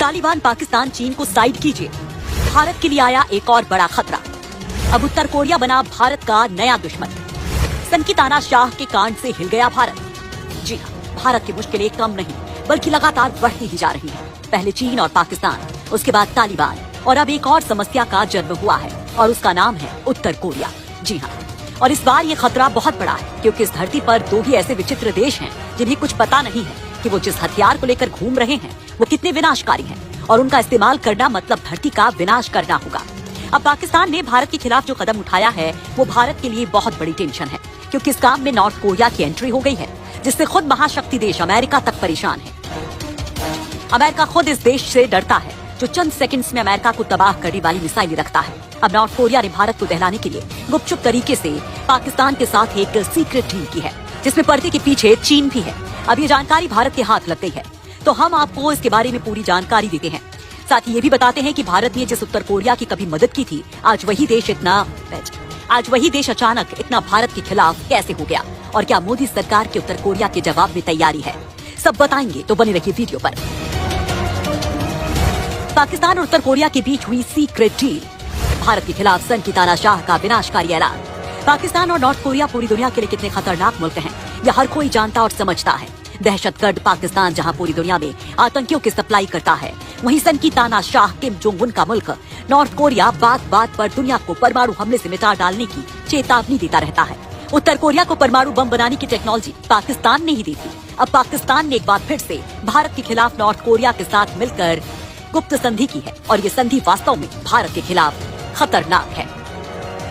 तालिबान पाकिस्तान चीन को साइड कीजिए, भारत के लिए आया एक और बड़ा खतरा। अब उत्तर कोरिया बना भारत का नया दुश्मन। सन की तानाशाह के कांड से हिल गया भारत। जी हाँ, भारत की मुश्किलें कम नहीं बल्कि लगातार बढ़ती ही जा रही हैं। पहले चीन और पाकिस्तान, उसके बाद तालिबान और अब एक और समस्या का जन्म हुआ है और उसका नाम है उत्तर कोरिया। जी हाँ, और इस बार ये खतरा बहुत बड़ा है क्योंकि इस धरती पर दो ही ऐसे विचित्र देश हैं जिन्हें कुछ पता नहीं है कि वो जिस हथियार को लेकर घूम रहे हैं वो कितने विनाशकारी हैं और उनका इस्तेमाल करना मतलब धरती का विनाश करना होगा। अब पाकिस्तान ने भारत के खिलाफ जो कदम उठाया है वो भारत के लिए बहुत बड़ी टेंशन है क्योंकि इस काम में नॉर्थ कोरिया की एंट्री हो गई है, जिससे खुद महाशक्ति देश अमेरिका तक परेशान है। अमेरिका खुद इस देश से डरता है जो चंद सेकंड्स में अमेरिका को तबाह करने वाली मिसाइल रखता है। अब नॉर्थ कोरिया ने भारत को दहलाने के लिए गुपचुप तरीके से पाकिस्तान के साथ एक सीक्रेट डील की है जिसमें पर्दे के पीछे चीन भी है। अब ये जानकारी भारत के हाथ लग गई है तो हम आपको इसके बारे में पूरी जानकारी देते हैं। साथ ही ये भी बताते हैं कि भारत ने जिस उत्तर कोरिया की कभी मदद की थी, आज वही देश अचानक इतना भारत के खिलाफ कैसे हो गया और क्या मोदी सरकार के उत्तर कोरिया के जवाब में तैयारी है, सब बताएंगे, तो बने रहिए वीडियो पर। पाकिस्तान और उत्तर कोरिया के बीच हुई सीक्रेट डील, भारत के खिलाफ सन की तानाशाह का विनाशकारी ऐलान। पाकिस्तान और नॉर्थ कोरिया पूरी दुनिया के लिए कितने खतरनाक मुल्क हैं, यह हर कोई जानता और समझता है। दहशतगर्द पाकिस्तान जहां पूरी दुनिया में आतंकियों की सप्लाई करता है, वहीं सन की तानाशाह किम जोंग उन का मुल्क नॉर्थ कोरिया बात बात पर दुनिया को परमाणु हमले से मिटा डालने की चेतावनी देता रहता है। उत्तर कोरिया को परमाणु बम बनाने की टेक्नोलॉजी पाकिस्तान ने ही दी थी। अब पाकिस्तान ने एक बार फिर से भारत के खिलाफ नॉर्थ कोरिया के साथ मिलकर गुप्त संधि की है और ये संधि वास्तव में भारत के खिलाफ खतरनाक है।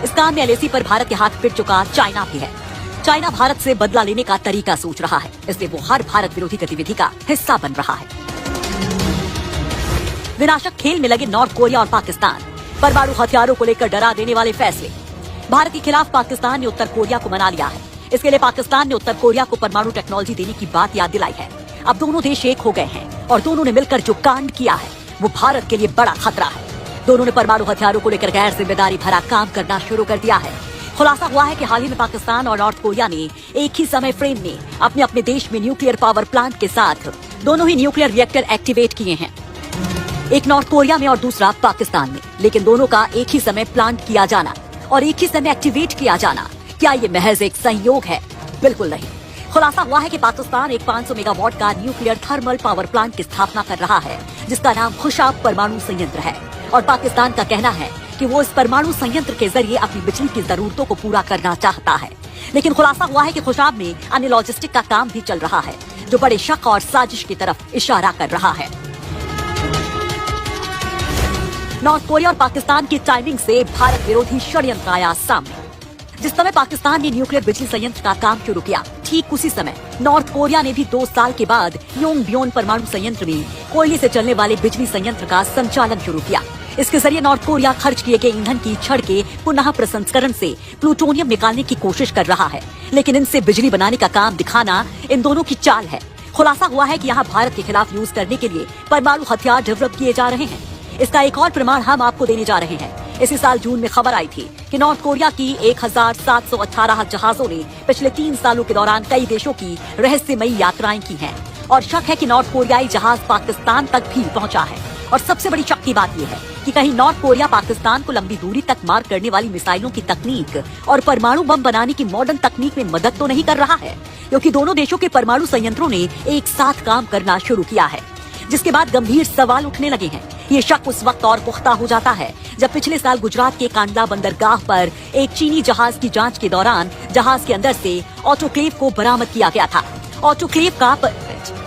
इस काम में एलएसी पर भारत के हाथ फिर चुका चाइना भी है। चाइना भारत से बदला लेने का तरीका सोच रहा है, इसलिए वो हर भारत विरोधी गतिविधि का हिस्सा बन रहा है। विनाशक खेल में लगे नॉर्थ कोरिया और पाकिस्तान, परमाणु हथियारों को लेकर डरा देने वाले फैसले। भारत के खिलाफ पाकिस्तान ने उत्तर कोरिया को मना लिया है। इसके लिए पाकिस्तान ने उत्तर कोरिया को परमाणु टेक्नोलॉजी देने की बात याद दिलाई है। अब दोनों देश एक हो गए हैं और दोनों ने मिलकर जो कांड किया है वो भारत के लिए बड़ा खतरा है। दोनों ने परमाणु हथियारों को लेकर गैर जिम्मेदारी भरा काम करना शुरू कर दिया है। खुलासा हुआ है कि हाल ही में पाकिस्तान और नॉर्थ कोरिया ने एक ही समय फ्रेम में अपने अपने देश में न्यूक्लियर पावर प्लांट के साथ दोनों ही न्यूक्लियर रिएक्टर एक्टिवेट किए हैं, एक नॉर्थ कोरिया में और दूसरा पाकिस्तान में। लेकिन दोनों का एक ही समय प्लांट किया जाना और एक ही समय एक्टिवेट किया जाना, क्या ये महज एक संयोग है? बिल्कुल नहीं। खुलासा हुआ है कि पाकिस्तान एक 500 मेगावाट का न्यूक्लियर थर्मल पावर प्लांट की स्थापना कर रहा है जिसका नाम खुशाब परमाणु संयंत्र है और पाकिस्तान का कहना है कि वो इस परमाणु संयंत्र के जरिए अपनी बिजली की जरूरतों को पूरा करना चाहता है। लेकिन खुलासा हुआ है कि खुशाब में अन्य लॉजिस्टिक का काम भी चल रहा है जो बड़े शक और साजिश की तरफ इशारा कर रहा है। नॉर्थ कोरिया और पाकिस्तान की टाइमिंग से भारत विरोधी षड्यंत्र आया सामने। जिस समय पाकिस्तान ने न्यूक्लियर बिजली संयंत्र का काम शुरू किया, ठीक उसी समय नॉर्थ कोरिया ने भी 2 साल के बाद योंगबियोन परमाणु संयंत्र में कोयले से चलने वाले बिजली संयंत्र का संचालन शुरू किया। इसके जरिए नॉर्थ कोरिया खर्च किए गए ईंधन की छड़ के पुनः प्रसंस्करण से प्लूटोनियम निकालने की कोशिश कर रहा है, लेकिन इनसे बिजली बनाने का काम दिखाना इन दोनों की चाल है। खुलासा हुआ है कि यहाँ भारत के खिलाफ यूज करने के लिए परमाणु हथियार डेवलप किए जा रहे हैं। इसका एक और प्रमाण हम आपको देने जा रहे हैं। इसी साल जून में खबर आई थी कि नॉर्थ कोरिया की 1718 जहाजों ने पिछले 3 सालों के दौरान कई देशों की रहस्यमयी यात्राएं की हैं और शक है कि नॉर्थ कोरियाई जहाज पाकिस्तान तक भी पहुंचा है। और सबसे बड़ी शक की बात यह है कि कहीं नॉर्थ कोरिया पाकिस्तान को लंबी दूरी तक मार करने वाली मिसाइलों की तकनीक और परमाणु बम बनाने की मॉडर्न तकनीक में मदद तो नहीं कर रहा है, क्योंकि दोनों देशों के परमाणु संयंत्रों ने एक साथ काम करना शुरू किया है, जिसके बाद गंभीर सवाल उठने लगे हैं। ये शक उस वक्त और पुख्ता हो जाता है जब पिछले साल गुजरात के कांडला बंदरगाह पर एक चीनी जहाज की जांच के दौरान जहाज के अंदर से ऑटोक्लेव को बरामद किया गया था।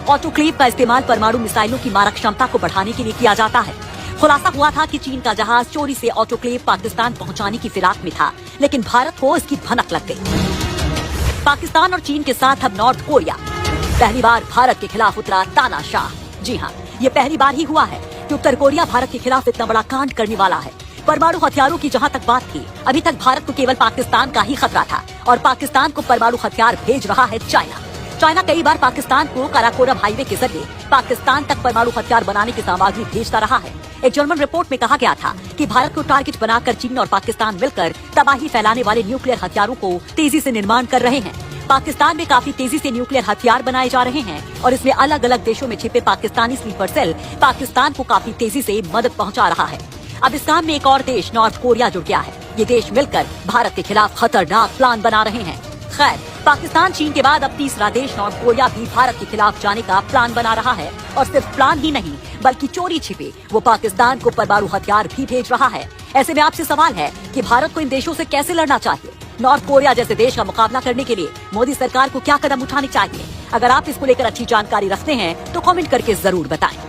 ऑटोक्लेव का इस्तेमाल परमाणु मिसाइलों की मारक क्षमता को बढ़ाने के लिए किया जाता है। खुलासा हुआ था कि चीन का जहाज चोरी से ऑटोक्लेव पाकिस्तान पहुंचाने की फिराक में था, लेकिन भारत को इसकी भनक लग गई। पाकिस्तान और चीन के साथ अब नॉर्थ कोरिया। पहली बार भारत के खिलाफ उतरा तानाशाह। जी हाँ, ये पहली बार ही हुआ है कि उत्तर कोरिया भारत के खिलाफ इतना बड़ा कांड करने वाला है। परमाणु हथियारों की जहाँ तक बात थी, अभी तक भारत को केवल पाकिस्तान का ही खतरा था और पाकिस्तान को परमाणु हथियार भेज रहा है चाइना। चाइना कई बार पाकिस्तान को काराकोरम हाईवे के जरिए पाकिस्तान तक परमाणु हथियार बनाने की सामग्री भेजता रहा है। एक जर्मन रिपोर्ट में कहा गया था कि भारत को टारगेट बनाकर चीन और पाकिस्तान मिलकर तबाही फैलाने वाले न्यूक्लियर हथियारों को तेजी से निर्माण कर रहे हैं। पाकिस्तान में काफी तेजी से न्यूक्लियर हथियार बनाए जा रहे हैं और इसमें अलग अलग देशों में छिपे पाकिस्तानी स्लीपर सेल पाकिस्तान को काफी तेजी से मदद पहुंचा रहा है। अब इस काम में एक और देश नॉर्थ कोरिया जुड़ गया है। ये देश मिलकर भारत के खिलाफ खतरनाक प्लान बना रहे हैं। खैर, पाकिस्तान चीन के बाद अब तीसरा देश नॉर्थ कोरिया भी भारत के खिलाफ जाने का प्लान बना रहा है और सिर्फ प्लान ही नहीं बल्कि चोरी छिपे वो पाकिस्तान को परमाणु हथियार भी भेज रहा है। ऐसे में आपसे सवाल है कि भारत को इन देशों से कैसे लड़ना चाहिए? नॉर्थ कोरिया जैसे देश का मुकाबला करने के लिए मोदी सरकार को क्या कदम उठाने चाहिए? अगर आप इसको लेकर अच्छी जानकारी रखते हैं तो कमेंट करके जरूर बताएं।